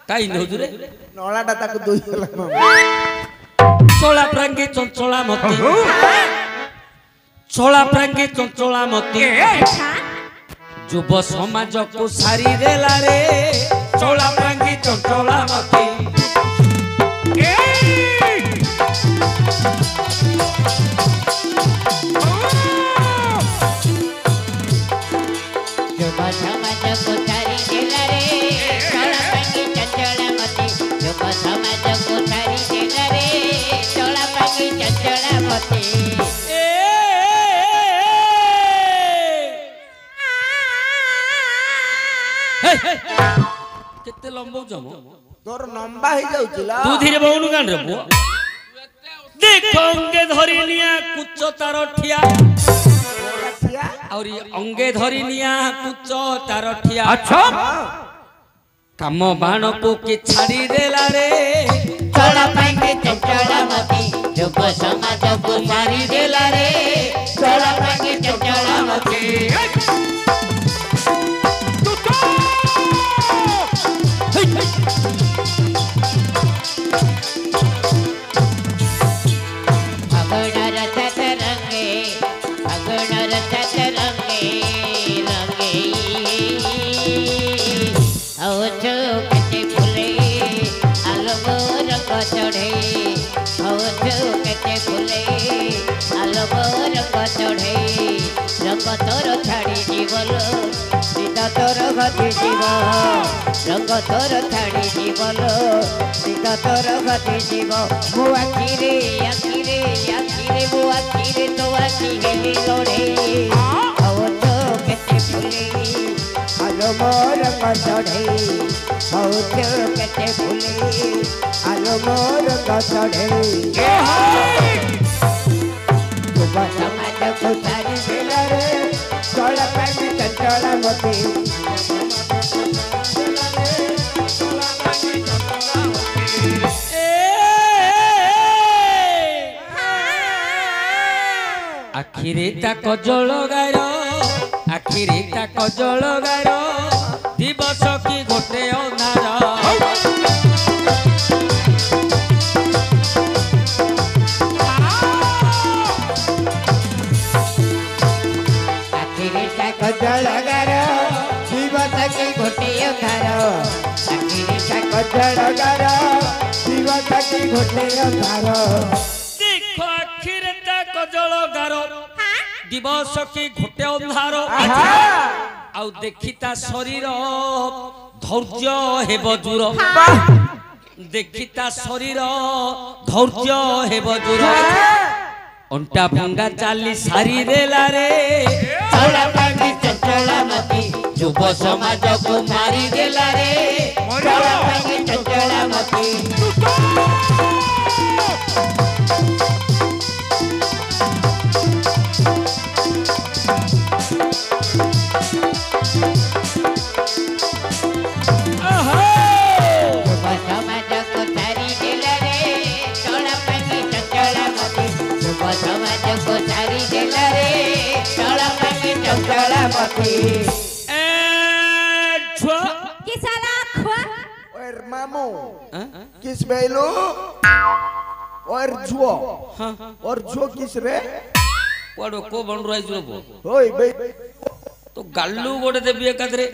काई नहुजुरे नळाटा ताको दोई गला चोला प्रांगी चंचला मती चोला प्रांगी चंचला मती युव समाज को सारी देला रे चोला प्रांगी चंचला मती युव समाज को सारी देला रे चोला प्रांगी चंचला मती युव समाज को सारी देला रे चोला प्रांगी चंचला मती केते लंबो जमो तोर लंबा ही जाउचिला तू धीरे बहुनु गान रे बुआ देखो अंगे धरी निया कुच्च तार ठिया और अंगे धरी निया कुच्च तार ठिया अच्छा काम बाण को के छाड़ी देला रे चोला प्रांगी चंचला मती युव समाज को सारी देला रे चोला प्रांगी चंचला मती चढ़े रंग तोर छाड़ी जीवल सीता तोर गति जीव रंग तोर छाड़ी जीवल सीता तोर गति जीव मो आखिरे आखिरे आखिरे मो आखिरे तो आखि गेली लोड़े हव तो केते फुले आलो मोर रंग चढ़े हव तो केते फुले आलो मोर रंग चढ़े समाज को सारी देला रे चोला प्रांगी चंचला मती आखिरे ता कजल गारो आखिरे ता कजल गारो दिवस की गोटे अंधार कजलगार दिवस की घोटे अंधार आखिरी कजलगार दिवस की घोटे अंधार देखो आखिरे ता कजल गारो दिवस की घोटे अंधार आउ देखिता शरीर धैर्य हेब दूर देखिता शरीर धैर्य हेब दूर अंटा भंगा चाली सारी देला रे चोला प्रांगी चंचला मती युव समाज को मारी देला रे चोला प्रांगी चंचला मती युव समाज को सारी देला रे चोला प्रांगी चंचला मती युव समाज को सारी देला रे चोला प्रांगी चंचला मती किसाला खवा और मामू किस बेलो और जुओ किस रे पड़ो को बन रहा है ओए बे तो गाल्लू गोटे देबी एकादरे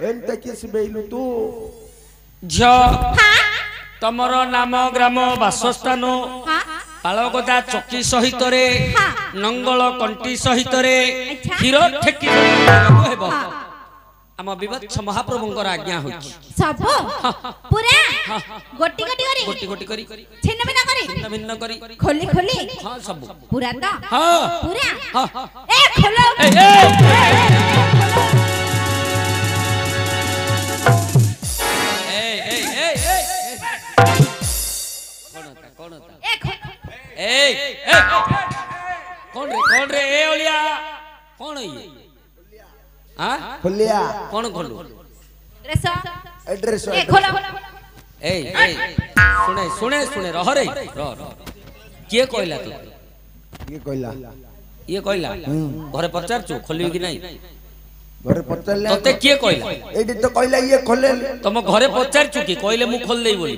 एंत किस बेलु तू झ तमर नाम ग्राम वासस्थान पालगदा चकी सहित रे नंगल कंटी सहित रे क्षीर ठेकी हेबो आम विवत्स महाप्रभुंकर आज्ञा होछि सब पूरा गोटी गोटी करी छिन्न भिन्न करी खोली हां सब पूरा तो हां पूरा हां ए खोलो कौन होता कौन रे ए ओलिया कौन है ये हां खोलिया कौन खोलू एड्रेस ए खोलो ए सुने रह रे किए कहला तू ये कहला घरे पचार छु खोलियो कि नहीं घरे पचारले तते किए कहला एडी तो कहला ये खोले तुम घरे पचार चुकी कहले मु खोल देई बोली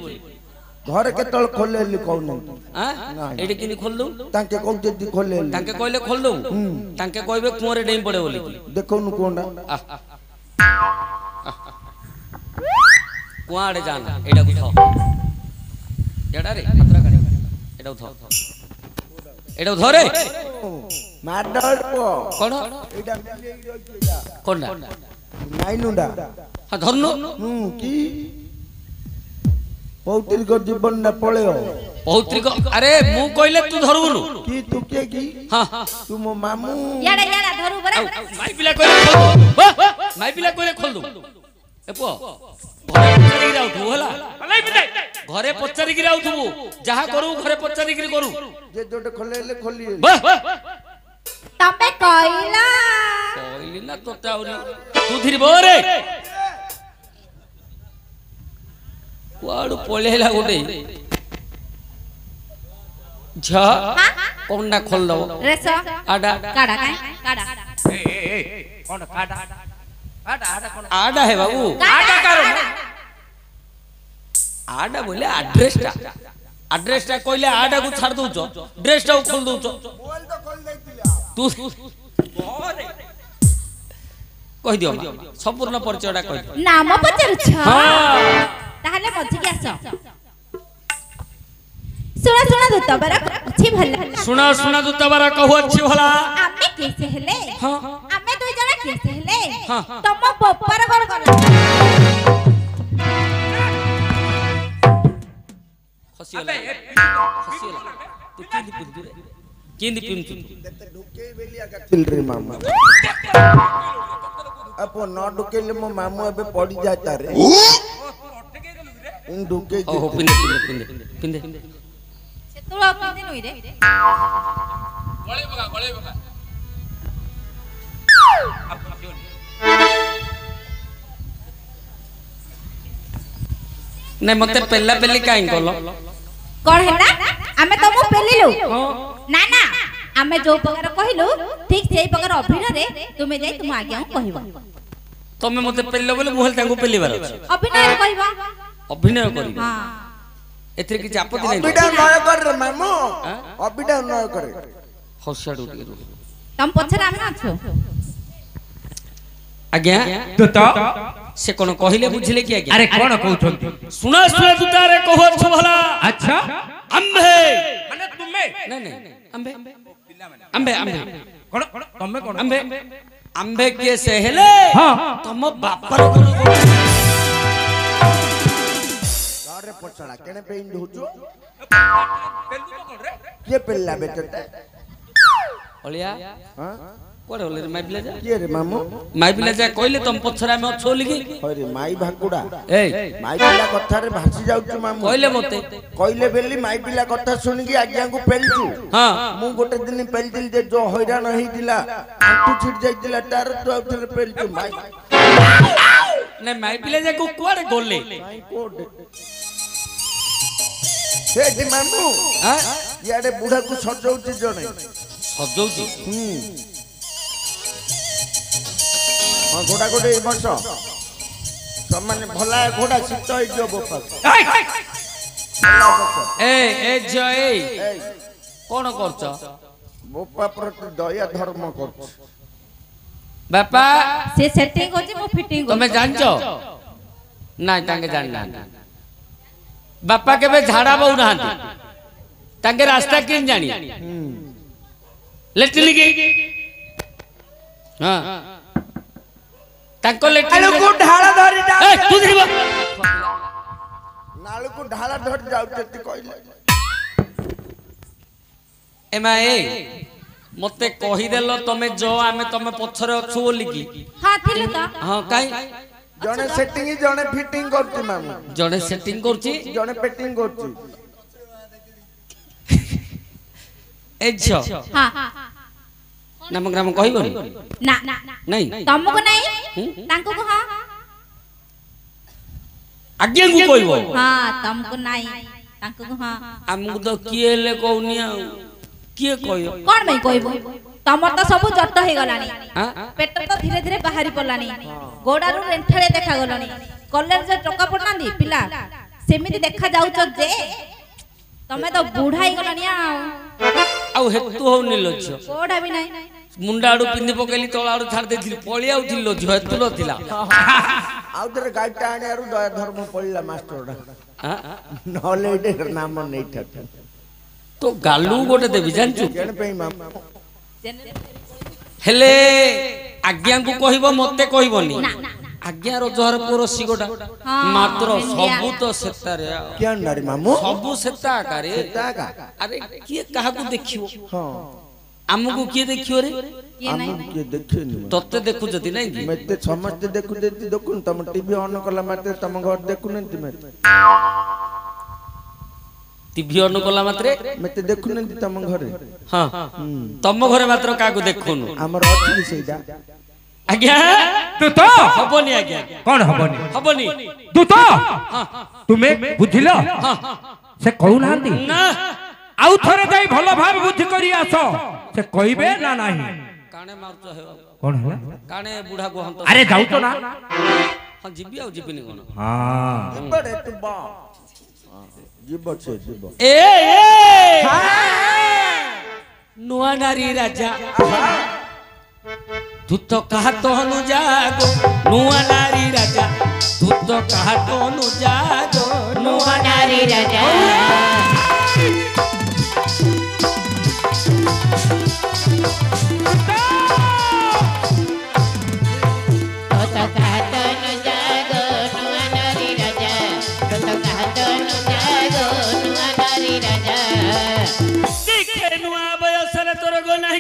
घर केतल खोले कहू हां एडी किनी खोल दऊ ताके कहते दी खोले ताके कहले खोल दऊ ताके कहबे कुंवरे डेई पड़े बोली देखो नु कोंडा कुआड़े जाना एडा उठाओ एडा रे खतरा करे एडा उठाओ एडा उठाओ रे मार डर को कोन एडा कोनडा नाइनुडा हां धरनु की पौत्रिक जीवन न पळेओ पौत्रिक अरे मु कहले तू धरबुनु की तू के की हां तू मो मामू याडा याडा धरू बरा माई पिला कहले खोल दो माई पिला कहले खोल दो ए पो घरे पचारी राउ तू हला पलाई बिदाई घरे पचारी की राउ तू जहा करू घरे पचारी की करू जे जोटे खोलेले खोली तमे कहला कहली ना तोते आउरी तू धीर बोरे कुआडू पळेला गोटे झ कोंडा खोल दो रेस आडा काडा काय काडा कोंडा काडा आडा कोन आडा है बाबू आडा करो आडा बोले एड्रेस टा कहले आडा को छाड़ दउचो ड्रेस टा खोल दउचो मोबाइल तो खोल देतिला तू कह दियो संपूर्ण परिचयटा कह दियो नाम पचारुछ हां ताहले मझिकी आस सुना सुना दूतबर अछि भला सुना दूतबर कहू अछि भला आमे कैसे हेले हां आमे दुई जना कैसे हेले हां तम बप्पर घर गला खसिला तू किंदी पिंतु ढुके बेलिया का चिल रे मामा अपो न ढुकेले मो मामू अबे पड़ी जाता रे इन ढुके ओ पिंदे से तू पिंदे नई रे गळे बगा नै मते पेला पेली काई कोलो कोन हैला आमे तमु पेलिलु ना ना आमे जो प्रकार कहिलु ठीक सेही प्रकार अभिनय रे तुमे जाई तुम आगे कहबो तमे मते पेल्लो बोले मुहल तांको पेलीबार अछि अभिनय कहबो अभिनय करी हां एथरे कि आपत्ति नै अबिडा नय कर रे मामू अबिडा नय करे होशाडू टिके तम पछरा आमे अछु आज्ञा तो से कोन कहिले बुझले कि आज्ञा अरे कोन कहउछंती सुना तुतारे कहू छ भला अच्छा अंबे माने तुमे नहीं अंबे अंबे कोन तमे कोन अंबे अंबे के से हेले हां तम बापर घर अरे पछड़ा केने पे इंड होचो के पेल्ला बेटे ओलिया हां कोड़े ओले रे माई बिला जा के रे मामू माई बिला जा कहले तुम पछरा में अछो लिगी अरे माई भाकुड़ा ए माई पिला कथा रे भासी जाउछु मामू कहले मते कहले बेली माई पिला कथा सुन के आज्ञा को पेलछु हां मु गोटे दिन पेलतिल जे जो हैरान होई दिला आंटू छिट जाई दिला तार तो उठले पेलछु माई ने माई बिला जा को कोड़े गोले माई कोड हे जी मामू हां याडे बुढ़ा को सजौछि जने सजौछि हां घोड़ा गोटे बस समान भला घोड़ा सित होई जो बोपा ए जय कोन करछ बोपा प्रति दया धर्म करछ बापा से सेटिंग होछि मो फिटिंग तमे जानछो ना तांगे जानना बापा केबे झाड़ा बहु नाहंती तांगे रास्ता किन जानी लेटली गई हां तांको लेटली नालू को ढाला धरि जा ए तू दिबा नालू को ढाला धरि जाउछति कहले एमा ए मते कहि देलो तमे जो आमे तमे पछरे अछु बोली की हां थिलु त हां काई जने सेटिंग जने फिटिंग करछि मामू जड़े सेटिंग करछि जने पेटिंग करछि ए छ हां नाम ग्राम कहिबो ना नहीं तमको नहीं तांको को हां आज्ञा को कहिबो हां तमको नहीं तांको को हां हमको तो किए ले कहनिया किए कहियो कोन भाई कहबो तमर तो सब जट हो गलानी हां पेट तो धीरे धीरे बाहरी पड़लानी गोडारू रेंठाळे देखा गलानी कॉलेज रे टका पड़नांदी पिला सेमिति देखा जाउछ जे तमे तो बूढ़ा ही गलानी आउ हेतु हो निलोच कोडा भी नहीं मुंडा आडू पिंदी पकेली तोला आडू छाड़ देथिल पळी आउथिल लो झ हेतु लो थिला आउ तेरे गाइटा आने आरु दया धर्म पड़ला मास्टर नले एटे नाम नै ठाक तो गालू गोटे देबी जानचु केन पे मामा हेले आज्ञा को कहबो मते कहबोनी आज्ञा रोजहर पुरो सिगोटा मात्र सबु तो सेतारे क्या नारी मामू सबु सेता करे सेता का अरे किए काहा को देखियो हां हमको किए देखियो रे ये नहीं हम के देखे नि तत्ते देखु जति नहीं कि मते समस्त देखु देती देखुन तम टीवी ऑन कला माते तम घर देखु नंती मते टीवी ऑन कला मात्रे मते देखु नंती तम घरे हां तम घरे मात्र का को देखुनु हमर अछि सेटा आज्ञा तू तो हबनी आज्ञा कौन हबनी हबनी तू तो तुमे बुझिलो से कहू नांती ना आउ थरे जाई भलो भाव बुझ करी आसो से कहबे ना नाही काने मारतो हे कौन है काने बुढ़ा को हंत अरे जाऊ तो ना हां जिबी आउ जिबिनी कोन हां बड़े तू बा जीव छे जीव ए नुआ नारी राजा तू तो कहा तो हनु जागो नुआ नारी राजा तू तो कहा तो हनु जागो नुआ नारी राजा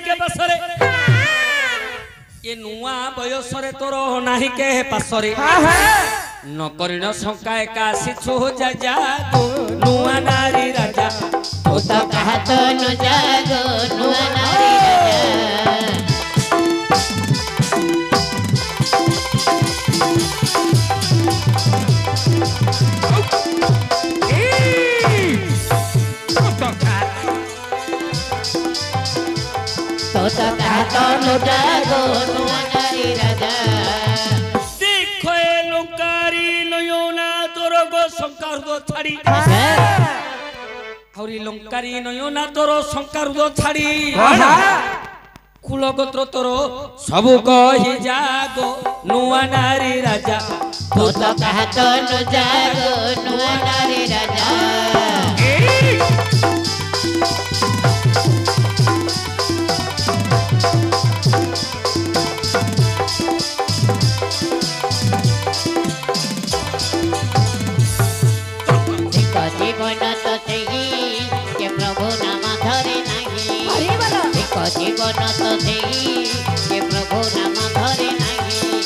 के पासरे ये नुआ बयसरे तोर नाही के पासरे न करिन शंका एकासी छु जा जा नुआ नारी राजा तो कहत न जागो नुआ नारी राजा तो कहत न जागो नुआ नारी राजा देखो ए लंकारी नयोना तोर गो शंकर दो छाड़ी हौरी लंकारी नयोना तोर शंकर दो छाड़ी कुल गोत्र तोर सब कहि जागो नुआ नारी राजा तो कहत न जागो नुआ नारी राजा जीवन तो सही के प्रभु नाम धरे नहीं एक जीवन तो सही के प्रभु नाम धरे नहीं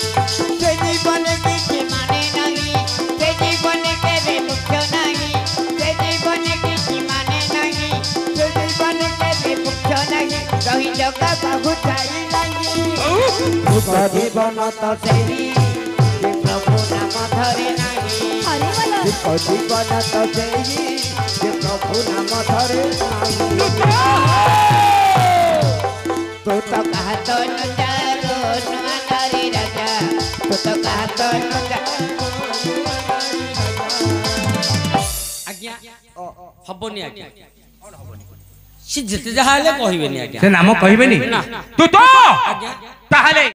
से जीवन किसी माने नहीं से जीवन के भी मुख्य नहीं से जीवन किसी माने नहीं से जीवन के भी मुख्य नहीं कहीं जगह बाबू चाहिए नहीं जीवन तो सही के प्रभु नाम धरे नहीं जीवन तो सही के प्रभु नाम धरे तो कहत न जागो नुआ नारी राजा तो कहत न जागो आज्ञा हबनी आज्ञा सी जिते जहाले कहबेनी आज्ञा से नाम कहबेनी ना तू तो आज्ञा